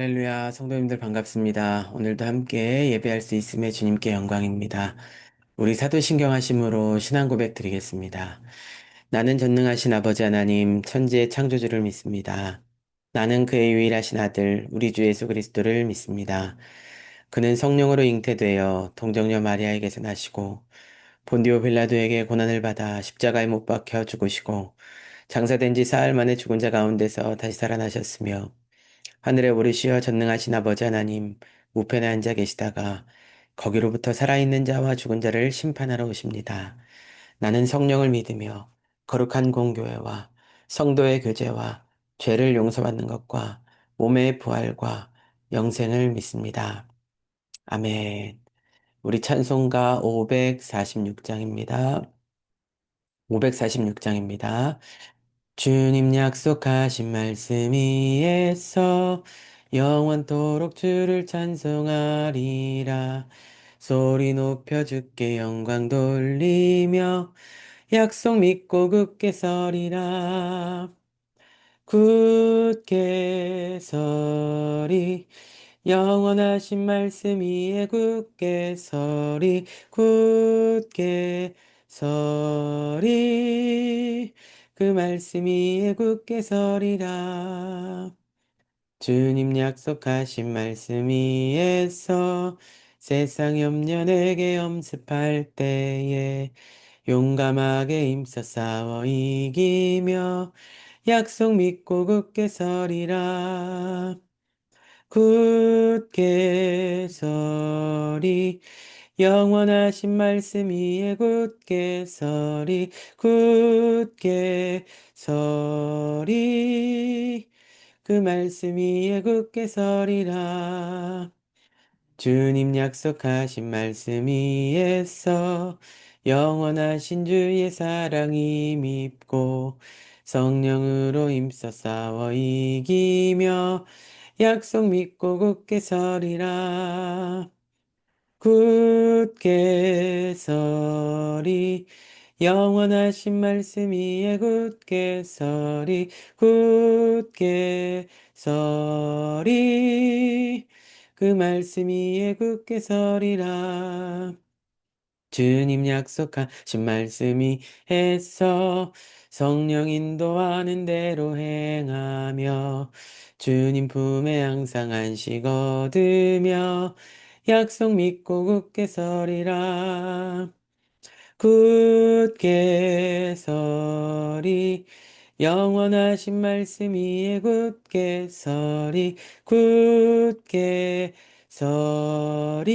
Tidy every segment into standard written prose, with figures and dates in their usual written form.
할렐루야, 성도님들 반갑습니다. 오늘도 함께 예배할 수 있음에 주님께 영광입니다. 우리 사도신경 하심으로 신앙 고백 드리겠습니다. 나는 전능하신 아버지 하나님, 천지의 창조주를 믿습니다. 나는 그의 유일하신 아들, 우리 주 예수 그리스도를 믿습니다. 그는 성령으로 잉태되어 동정녀 마리아에게서 나시고, 본디오 빌라도에게 고난을 받아 십자가에 못 박혀 죽으시고, 장사된 지 사흘 만에 죽은 자 가운데서 다시 살아나셨으며, 하늘에 오르시어 전능하신 아버지 하나님 우편에 앉아 계시다가 거기로부터 살아있는 자와 죽은 자를 심판하러 오십니다. 나는 성령을 믿으며 거룩한 공교회와 성도의 교제와 죄를 용서받는 것과 몸의 부활과 영생을 믿습니다. 아멘. 우리 찬송가 546장입니다. 546장입니다. 주님 약속하신 말씀 위에서 영원토록 주를 찬송하리라. 소리 높여 주께 영광 돌리며 약속 믿고 굳게 서리라. 굳게 서리 영원하신 말씀 위에 굳게 서리 굳게 서리 그 말씀 위에 굳게 서리라. 주님 약속하신 말씀 위에서 세상 염려 내게 엄습할 때에 용감하게 힘써 싸워 이기며 약속 믿고 굳게 서리라. 굳게 서리 영원하신 말씀 위에 굳게 서리 굳게 서리 그 말씀 위에 굳게 서리라. 주님 약속하신 말씀 위에서 영원하신 주의 사랑이 밉고 성령으로 힘써 싸워 이기며 약속 믿고 굳게 서리라. 굳게 서리 영원하신 말씀 위에 굳게 서리 굳게 서리 그 말씀 위에 굳게 서리라. 주님 약속하신 말씀이 해서 성령 인도하는 대로 행하며 주님 품에 항상 안식 얻으며 약속 믿고 굳게 서리라. 굳게 서리 영원하신 말씀 위에 굳게 서리 굳게 서리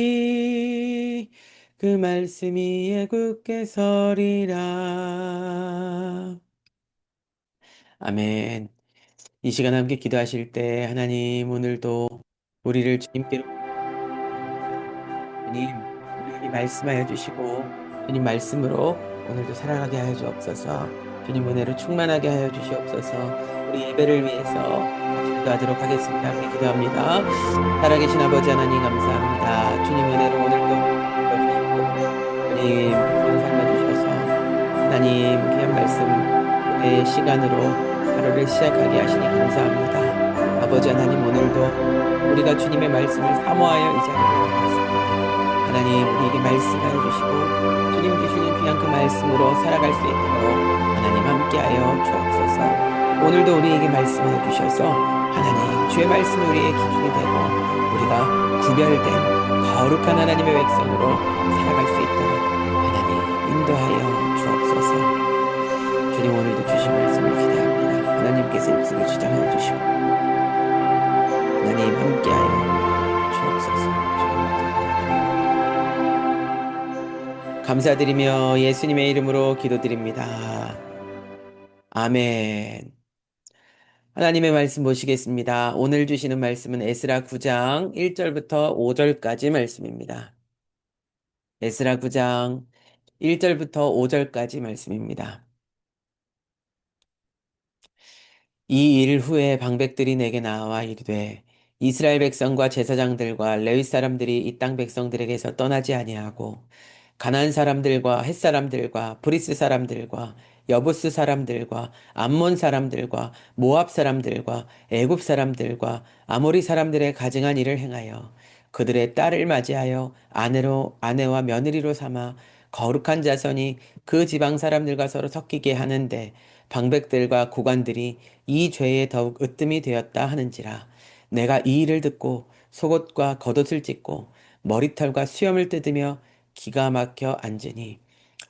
그 말씀 위에 굳게 서리라. 아멘. 이 시간 함께 기도하실 때 하나님 오늘도 우리를 주님께로 주님, 우리에게 말씀하여 주시고, 주님 말씀으로 오늘도 살아가게 하여 주옵소서, 주님 은혜로 충만하게 하여 주시옵소서, 우리 예배를 위해서 같이 기도하도록 하겠습니다. 함께 기도합니다. 살아계신 아버지 하나님 감사합니다. 주님 은혜로 오늘도 주시고, 주님 선 삼아주셔서, 하나님 귀한 말씀, 내 시간으로 하루를 시작하게 하시니 감사합니다. 아버지 하나님 오늘도 우리가 주님의 말씀을 사모하여 이 자리에 왔습니다. 하나님 우리에게 말씀하여 주시고 주님 주시는 귀한 그 말씀으로 살아갈 수 있도록 하나님 함께하여 주옵소서. 오늘도 우리에게 말씀하여 주셔서 하나님 주의 말씀이 우리의 기준이 되고 우리가 구별된 거룩한 하나님의 백성으로 살아갈 수 있도록 하나님 인도하여 주옵소서. 주님 오늘도 주신 말씀을 기대합니다. 하나님께서 입술을 주장하여 주시고 하나님 함께하여 주옵소서. 감사드리며 예수님의 이름으로 기도드립니다. 아멘. 하나님의 말씀 보시겠습니다. 오늘 주시는 말씀은 에스라 9장 1절부터 5절까지 말씀입니다. 에스라 9장 1절부터 5절까지 말씀입니다. 이 일 후에 방백들이 내게 나와 이르되 이스라엘 백성과 제사장들과 레위 사람들이 이 땅 백성들에게서 떠나지 아니하고 가나안 사람들과 헷 사람들과 브리스 사람들과 여부스 사람들과 암몬 사람들과 모압 사람들과 애굽 사람들과 아모리 사람들의 가증한 일을 행하여 그들의 딸을 맞이하여 아내와 며느리로 삼아 거룩한 자손이 그 지방 사람들과 서로 섞이게 하는데 방백들과 고관들이 이 죄에 더욱 으뜸이 되었다 하는지라. 내가 이 일을 듣고 속옷과 겉옷을 찢고 머리털과 수염을 뜯으며 기가 막혀 앉으니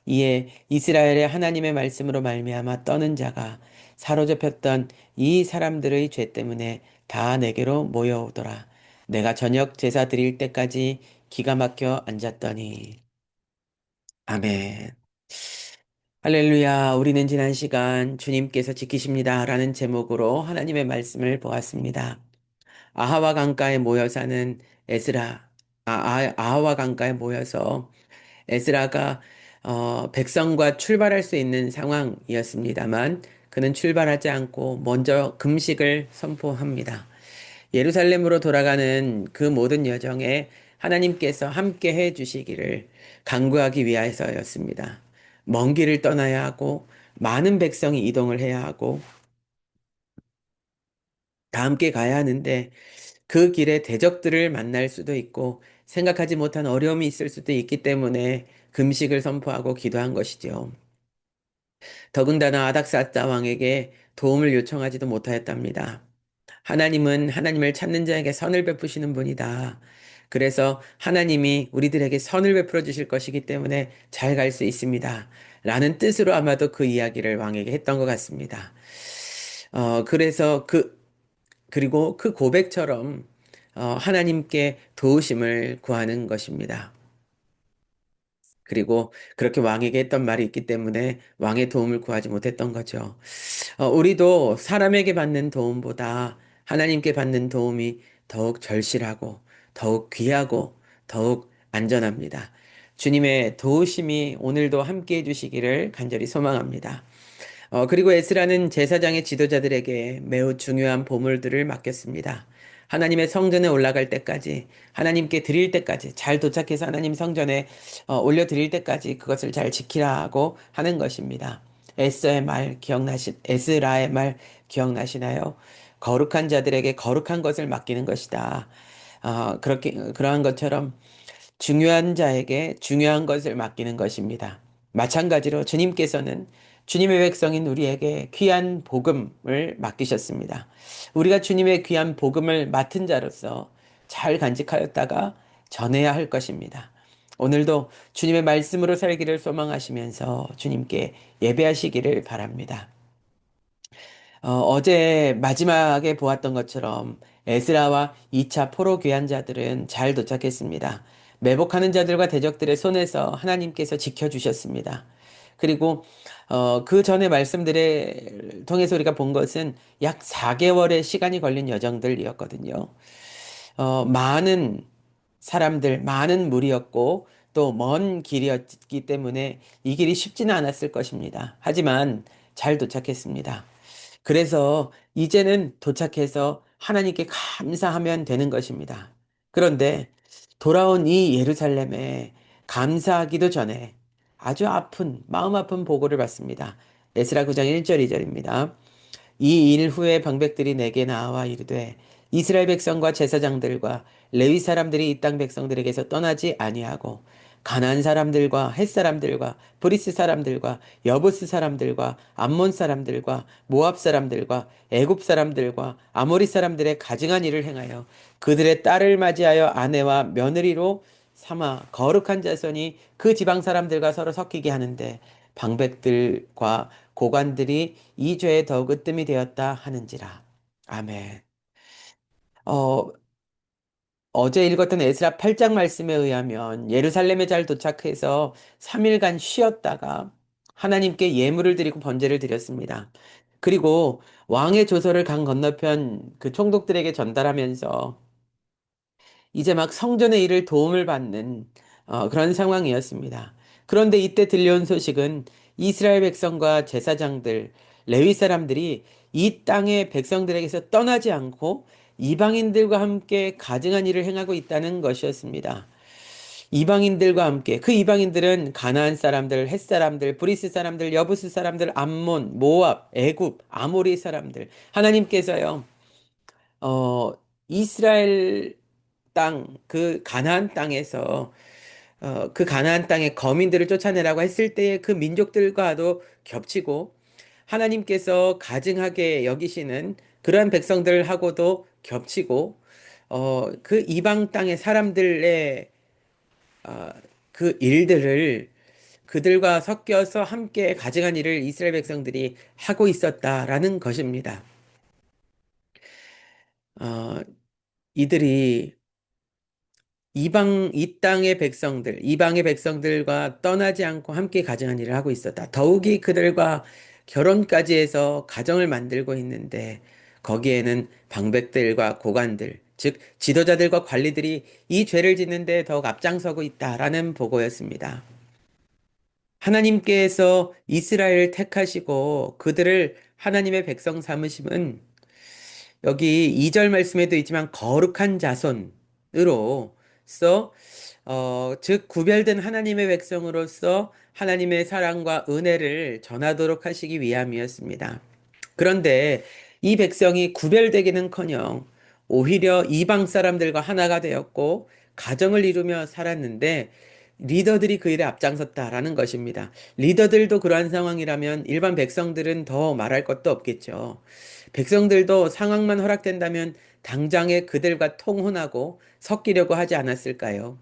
이에 이스라엘의 하나님의 말씀으로 말미암아 떠는 자가 사로잡혔던 이 사람들의 죄 때문에 다 내게로 모여오더라. 내가 저녁 제사 드릴 때까지 기가 막혀 앉았더니 아멘. 할렐루야. 우리는 지난 시간 주님께서 지키십니다라는 제목으로 하나님의 말씀을 보았습니다. 아하와 강가에 모여 사는 에스라, 아하와 강가에 모여서 에스라가 백성과 출발할 수 있는 상황이었습니다만 그는 출발하지 않고 먼저 금식을 선포합니다. 예루살렘으로 돌아가는 그 모든 여정에 하나님께서 함께 해 주시기를 간구하기 위해서였습니다. 먼 길을 떠나야 하고 많은 백성이 이동을 해야 하고 다 함께 가야 하는데 그 길에 대적들을 만날 수도 있고 생각하지 못한 어려움이 있을 수도 있기 때문에 금식을 선포하고 기도한 것이죠. 더군다나 아닥사스다 왕에게 도움을 요청하지도 못하였답니다. 하나님은 하나님을 찾는 자에게 선을 베푸시는 분이다. 그래서 하나님이 우리들에게 선을 베풀어 주실 것이기 때문에 잘 갈 수 있습니다. 라는 뜻으로 아마도 그 이야기를 왕에게 했던 것 같습니다. 그래서 그리고 그 고백처럼 하나님께 도우심을 구하는 것입니다. 그리고 그렇게 왕에게 했던 말이 있기 때문에 왕의 도움을 구하지 못했던 거죠. 우리도 사람에게 받는 도움보다 하나님께 받는 도움이 더욱 절실하고 더욱 귀하고 더욱 안전합니다. 주님의 도우심이 오늘도 함께 해주시기를 간절히 소망합니다. 그리고 에스라는 제사장의 지도자들에게 매우 중요한 보물들을 맡겼습니다. 하나님의 성전에 올라갈 때까지, 하나님께 드릴 때까지, 잘 도착해서 하나님 성전에 올려드릴 때까지 그것을 잘 지키라고 하는 것입니다. 에스라의 말 기억나시나요? 거룩한 자들에게 거룩한 것을 맡기는 것이다. 그러한 것처럼 중요한 자에게 중요한 것을 맡기는 것입니다. 마찬가지로 주님께서는 주님의 백성인 우리에게 귀한 복음을 맡기셨습니다. 우리가 주님의 귀한 복음을 맡은 자로서 잘 간직하였다가 전해야 할 것입니다. 오늘도 주님의 말씀으로 살기를 소망하시면서 주님께 예배하시기를 바랍니다. 어제 마지막에 보았던 것처럼 에스라와 2차 포로 귀환자들은 잘 도착했습니다. 매복하는 자들과 대적들의 손에서 하나님께서 지켜주셨습니다. 그리고 그 전에 말씀들을 통해서 우리가 본 것은 약 4개월의 시간이 걸린 여정들이었거든요. 많은 사람들, 많은 무리였고 또 먼 길이었기 때문에 이 길이 쉽지는 않았을 것입니다. 하지만 잘 도착했습니다. 그래서 이제는 도착해서 하나님께 감사하면 되는 것입니다. 그런데 돌아온 이 예루살렘에 감사하기도 전에 아주 마음 아픈 보고를 받습니다. 에스라 9장 1절 2절입니다. 이 일 후에 방백들이 내게 나와 이르되 이스라엘 백성과 제사장들과 레위 사람들이 이 땅 백성들에게서 떠나지 아니하고 가나안 사람들과 헷 사람들과 브리스 사람들과 여부스 사람들과 암몬 사람들과 모압 사람들과 애굽 사람들과 아모리 사람들의 가증한 일을 행하여 그들의 딸을 맞이하여 아내와 며느리로 삼아 거룩한 자손이 그 지방 사람들과 서로 섞이게 하는데 방백들과 고관들이 이 죄에 더욱 으뜸이 되었다 하는지라. 아멘. 어, 어제 읽었던 에스라 8장 말씀에 의하면 예루살렘에 잘 도착해서 3일간 쉬었다가 하나님께 예물을 드리고 번제를 드렸습니다. 그리고 왕의 조서를 강 건너편 그 총독들에게 전달하면서 이제 막 성전의 일을 도움을 받는 그런 상황이었습니다. 그런데 이때 들려온 소식은 이스라엘 백성과 제사장들, 레위 사람들이 이 땅의 백성들에게서 떠나지 않고 이방인들과 함께 가증한 일을 행하고 있다는 것이었습니다. 이방인들과 함께 그 이방인들은 가나안 사람들, 헷 사람들, 브리스 사람들, 여부스 사람들, 암몬, 모압, 애굽, 아모리 사람들. 하나님께서요. 어, 이스라엘 땅, 그 가나안 땅에서 그 가나안 땅의 거민들을 쫓아내라고 했을 때의 그 민족들과도 겹치고 하나님께서 가증하게 여기시는 그러한 백성들하고도 겹치고 그 이방 땅의 사람들의 어, 그 일들을 그들과 섞여서 함께 가증한 일을 이스라엘 백성들이 하고 있었다라는 것입니다. 어, 이들이 이 땅의 백성들, 이방의 백성들과 떠나지 않고 함께 가정한 일을 하고 있었다. 더욱이 그들과 결혼까지 해서 가정을 만들고 있는데 거기에는 방백들과 고관들, 즉 지도자들과 관리들이 이 죄를 짓는데 더욱 앞장서고 있다라는 보고였습니다. 하나님께서 이스라엘을 택하시고 그들을 하나님의 백성 삼으심은 여기 2절 말씀에도 있지만 거룩한 자손으로서 즉 구별된 하나님의 백성으로서 하나님의 사랑과 은혜를 전하도록 하시기 위함이었습니다. 그런데 이 백성이 구별되기는커녕 오히려 이방 사람들과 하나가 되었고 가정을 이루며 살았는데 리더들이 그 일에 앞장섰다라는 것입니다. 리더들도 그러한 상황이라면 일반 백성들은 더 말할 것도 없겠죠. 백성들도 상황만 허락된다면 당장에 그들과 통혼하고 섞이려고 하지 않았을까요?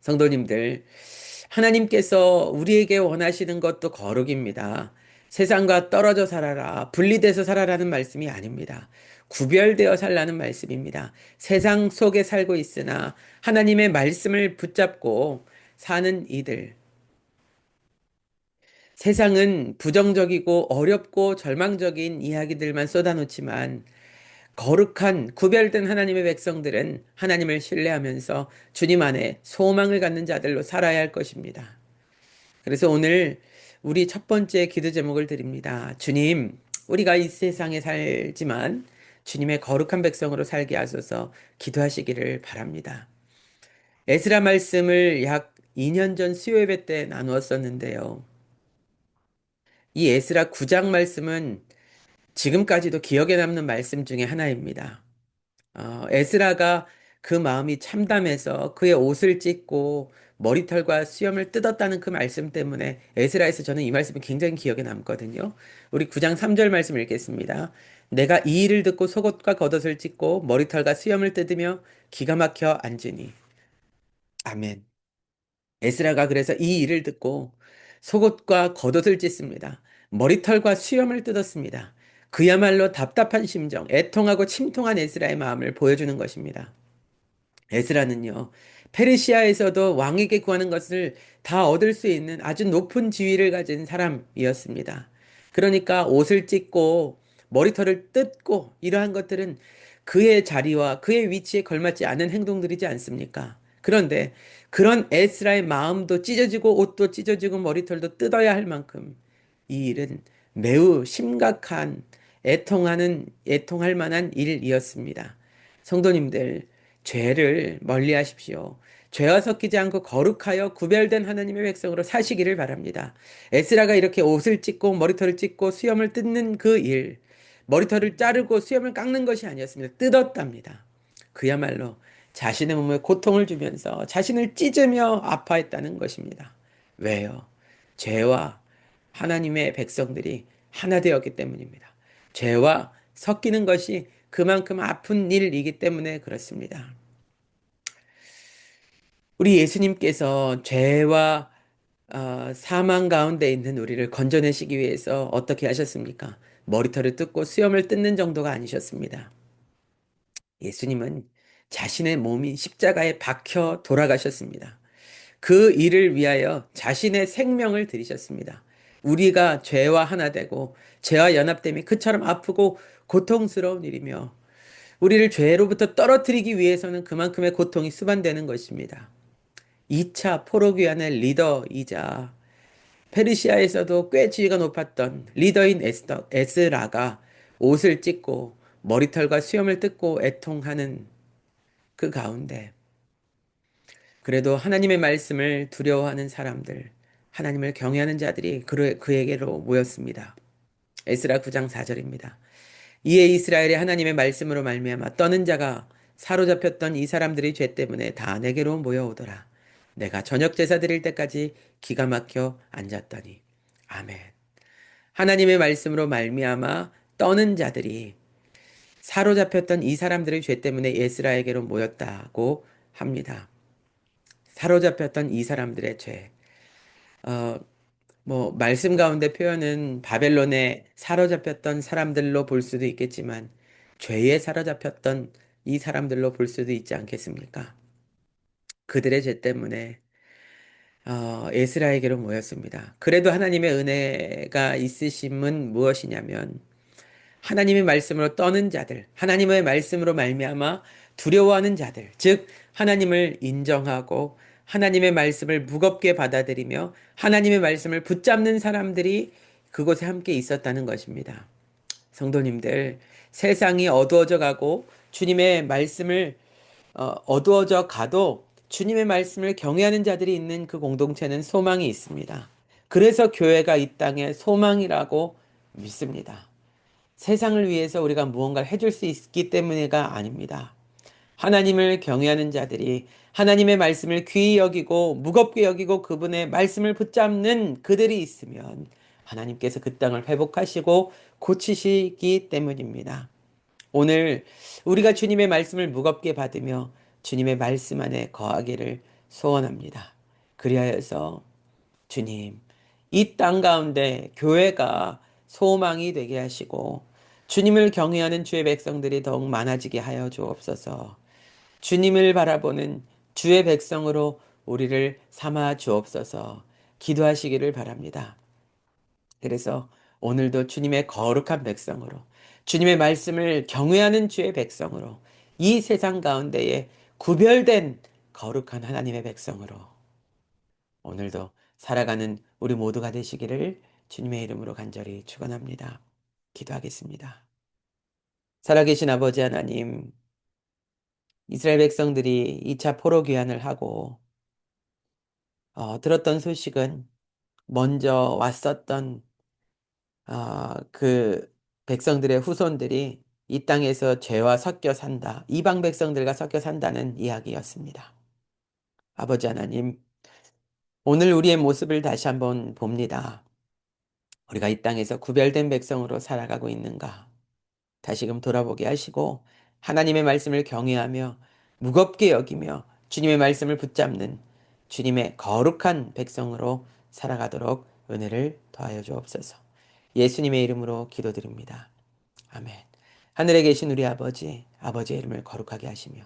성도님들, 하나님께서 우리에게 원하시는 것도 거룩입니다. 세상과 떨어져 살아라, 분리돼서 살아라는 말씀이 아닙니다. 구별되어 살라는 말씀입니다. 세상 속에 살고 있으나 하나님의 말씀을 붙잡고 사는 이들. 세상은 부정적이고 어렵고 절망적인 이야기들만 쏟아놓지만 거룩한 구별된 하나님의 백성들은 하나님을 신뢰하면서 주님 안에 소망을 갖는 자들로 살아야 할 것입니다. 그래서 오늘 우리 첫 번째 기도 제목을 드립니다. 주님, 우리가 이 세상에 살지만 주님의 거룩한 백성으로 살게 하소서 기도하시기를 바랍니다. 에스라 말씀을 약 2년 전 수요 예배 때 나누었었는데요. 이 에스라 9장 말씀은 지금까지도 기억에 남는 말씀 중에 하나입니다. 에스라가 그 마음이 참담해서 그의 옷을 찢고 머리털과 수염을 뜯었다는 그 말씀 때문에 에스라에서 저는 이 말씀이 굉장히 기억에 남거든요. 우리 9장 3절 말씀 읽겠습니다. 내가 이 일을 듣고 속옷과 겉옷을 찢고 머리털과 수염을 뜯으며 기가 막혀 앉으니. 아멘. 에스라가 그래서 이 일을 듣고 속옷과 겉옷을 찢습니다. 머리털과 수염을 뜯었습니다. 그야말로 답답한 심정, 애통하고 침통한 에스라의 마음을 보여주는 것입니다. 에스라는요, 페르시아에서도 왕에게 구하는 것을 다 얻을 수 있는 아주 높은 지위를 가진 사람이었습니다. 그러니까 옷을 찢고 머리털을 뜯고 이러한 것들은 그의 자리와 그의 위치에 걸맞지 않은 행동들이지 않습니까? 그런데 그런 에스라의 마음도 찢어지고 옷도 찢어지고 머리털도 뜯어야 할 만큼 이 일은 매우 심각한 애통할 만한 일이었습니다. 성도님들, 죄를 멀리 하십시오. 죄와 섞이지 않고 거룩하여 구별된 하나님의 백성으로 사시기를 바랍니다. 에스라가 이렇게 옷을 찢고 머리털을 찢고 수염을 뜯는 그 일, 머리털을 자르고 수염을 깎는 것이 아니었습니다. 뜯었답니다. 그야말로 자신의 몸에 고통을 주면서 자신을 찢으며 아파했다는 것입니다. 왜요? 죄와 하나님의 백성들이 하나 되었기 때문입니다. 죄와 섞이는 것이 그만큼 아픈 일이기 때문에 그렇습니다. 우리 예수님께서 죄와 사망 가운데 있는 우리를 건져내시기 위해서 어떻게 하셨습니까? 머리털을 뜯고 수염을 뜯는 정도가 아니셨습니다. 예수님은 자신의 몸이 십자가에 박혀 돌아가셨습니다. 그 일을 위하여 자신의 생명을 들이셨습니다. 우리가 죄와 하나 되고 죄와 연합됨이 그처럼 아프고 고통스러운 일이며 우리를 죄로부터 떨어뜨리기 위해서는 그만큼의 고통이 수반되는 것입니다. 2차 포로귀환의 리더이자 페르시아에서도 꽤 지위가 높았던 리더인 에스라가 옷을 찢고 머리털과 수염을 뜯고 애통하는 그 가운데 그래도 하나님의 말씀을 두려워하는 사람들, 하나님을 경외하는 자들이 그에게로 모였습니다. 에스라 9장 4절입니다. 이에 이스라엘이 하나님의 말씀으로 말미암아 떠는 자가 사로잡혔던 이 사람들의 죄 때문에 다 내게로 모여오더라. 내가 저녁 제사 드릴 때까지 기가 막혀 앉았더니. 아멘. 하나님의 말씀으로 말미암아 떠는 자들이 사로잡혔던 이 사람들의 죄 때문에 에스라에게로 모였다고 합니다. 사로잡혔던 이 사람들의 죄. 어, 말씀 가운데 표현은 바벨론에 사로잡혔던 사람들로 볼 수도 있겠지만, 죄에 사로잡혔던 이 사람들로 볼 수도 있지 않겠습니까? 그들의 죄 때문에, 에스라에게로 모였습니다. 그래도 하나님의 은혜가 있으심은 무엇이냐면, 하나님의 말씀으로 떠는 자들, 하나님의 말씀으로 말미암아 두려워하는 자들, 즉 하나님을 인정하고 하나님의 말씀을 무겁게 받아들이며 하나님의 말씀을 붙잡는 사람들이 그곳에 함께 있었다는 것입니다. 성도님들, 세상이 어두워져 가고 주님의 말씀을 어두워져 가도 주님의 말씀을 경외하는 자들이 있는 그 공동체는 소망이 있습니다. 그래서 교회가 이 땅에 소망이라고 믿습니다. 세상을 위해서 우리가 무언가를 해줄 수 있기 때문에가 아닙니다. 하나님을 경외하는 자들이 하나님의 말씀을 귀히 여기고 무겁게 여기고 그분의 말씀을 붙잡는 그들이 있으면 하나님께서 그 땅을 회복하시고 고치시기 때문입니다. 오늘 우리가 주님의 말씀을 무겁게 받으며 주님의 말씀 안에 거하기를 소원합니다. 그리하여서 주님, 이 땅 가운데 교회가 소망이 되게 하시고 주님을 경외하는 주의 백성들이 더욱 많아지게 하여 주옵소서. 주님을 바라보는 주의 백성으로 우리를 삼아 주옵소서. 기도하시기를 바랍니다. 그래서 오늘도 주님의 거룩한 백성으로, 주님의 말씀을 경외하는 주의 백성으로, 이 세상 가운데에 구별된 거룩한 하나님의 백성으로 오늘도 살아가는 우리 모두가 되시기를 주님의 이름으로 간절히 축원합니다. 기도하겠습니다. 살아계신 아버지 하나님, 이스라엘 백성들이 2차 포로 귀환을 하고 들었던 소식은 먼저 왔었던 그 백성들의 후손들이 이 땅에서 죄와 섞여 산다, 이방 백성들과 섞여 산다는 이야기였습니다. 아버지 하나님, 오늘 우리의 모습을 다시 한번 봅니다. 우리가 이 땅에서 구별된 백성으로 살아가고 있는가? 다시금 돌아보게 하시고 하나님의 말씀을 경외하며 무겁게 여기며 주님의 말씀을 붙잡는 주님의 거룩한 백성으로 살아가도록 은혜를 더하여 주옵소서. 예수님의 이름으로 기도드립니다. 아멘. 하늘에 계신 우리 아버지, 아버지의 이름을 거룩하게 하시며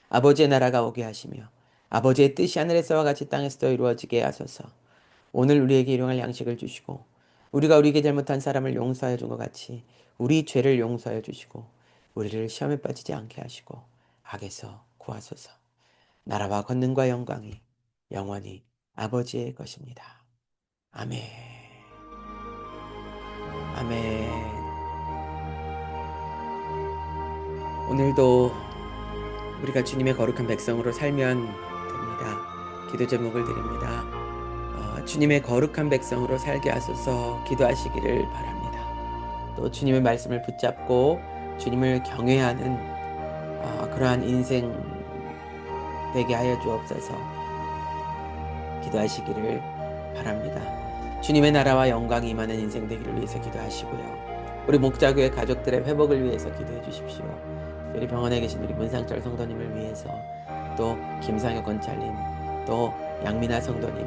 아버지의 나라가 오게 하시며 아버지의 뜻이 하늘에서와 같이 땅에서도 이루어지게 하소서. 오늘 우리에게 일용할 양식을 주시고 우리가 우리에게 잘못한 사람을 용서하여 준 것 같이 우리 죄를 용서하여 주시고 우리를 시험에 빠지지 않게 하시고 악에서 구하소서. 나라와 권능과 영광이 영원히 아버지의 것입니다. 아멘. 아멘. 오늘도 우리가 주님의 거룩한 백성으로 살면 됩니다. 기도 제목을 드립니다. 주님의 거룩한 백성으로 살게 하소서. 기도하시기를 바랍니다. 또 주님의 말씀을 붙잡고 주님을 경외하는 그러한 인생 되게 하여 주옵소서. 기도하시기를 바랍니다. 주님의 나라와 영광이 임하는 인생 되기를 위해서 기도하시고요. 우리 목자교회 가족들의 회복을 위해서 기도해 주십시오. 우리 병원에 계신 우리 문상철 성도님을 위해서, 또 김상혁 권찰님, 또 양민아 성도님,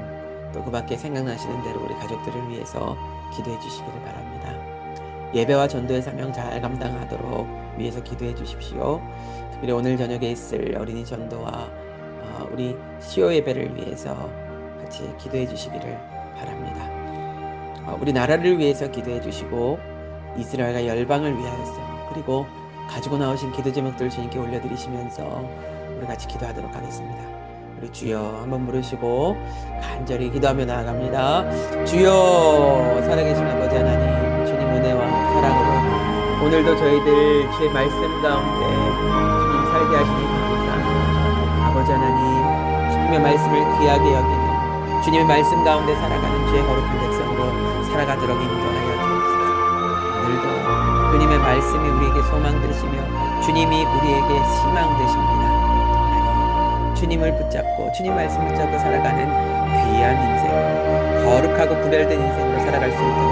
또 그 밖에 생각나시는 대로 우리 가족들을 위해서 기도해 주시기를 바랍니다. 예배와 전도의 사명 잘 감당하도록 위해서 기도해 주십시오. 특별히 오늘 저녁에 있을 어린이 전도와 우리 시오 예배를 위해서 같이 기도해 주시기를 바랍니다. 우리 나라를 위해서 기도해 주시고 이스라엘과 열방을 위하여서, 그리고 가지고 나오신 기도 제목들 주님께 올려드리시면서 우리 같이 기도하도록 하겠습니다. 우리 주여 한번 부르시고 간절히 기도하며 나아갑니다. 주여, 살아계신 아버지 하나님, 주님 은혜와 사랑으로 오늘도 저희들 주의 말씀 가운데 주님 살게 하시니 감사합니다. 아버지 하나님, 주님의 말씀을 귀하게 여기는 주님의 말씀 가운데 살아가는 죄 거룩한 백성으로 살아가도록 인도하여 주옵소서. 오늘도 주님의 말씀이 우리에게 소망 되시며 주님이 우리에게 희망 되십니다. 하나님, 주님을 붙잡고 주님 말씀 붙잡고 살아가는 귀한 인생, 거룩하고 구별된 인생으로 살아갈 수 있도록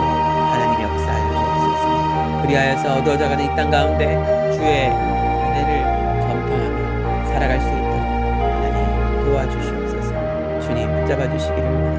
하나님 역사하여 주옵소서. 그리하여서 어두워져가는 이 땅 가운데 주의 은혜를 전파하며 살아갈 수 있도록 하나님 도와주시옵소서. 주님 붙잡아 주시기를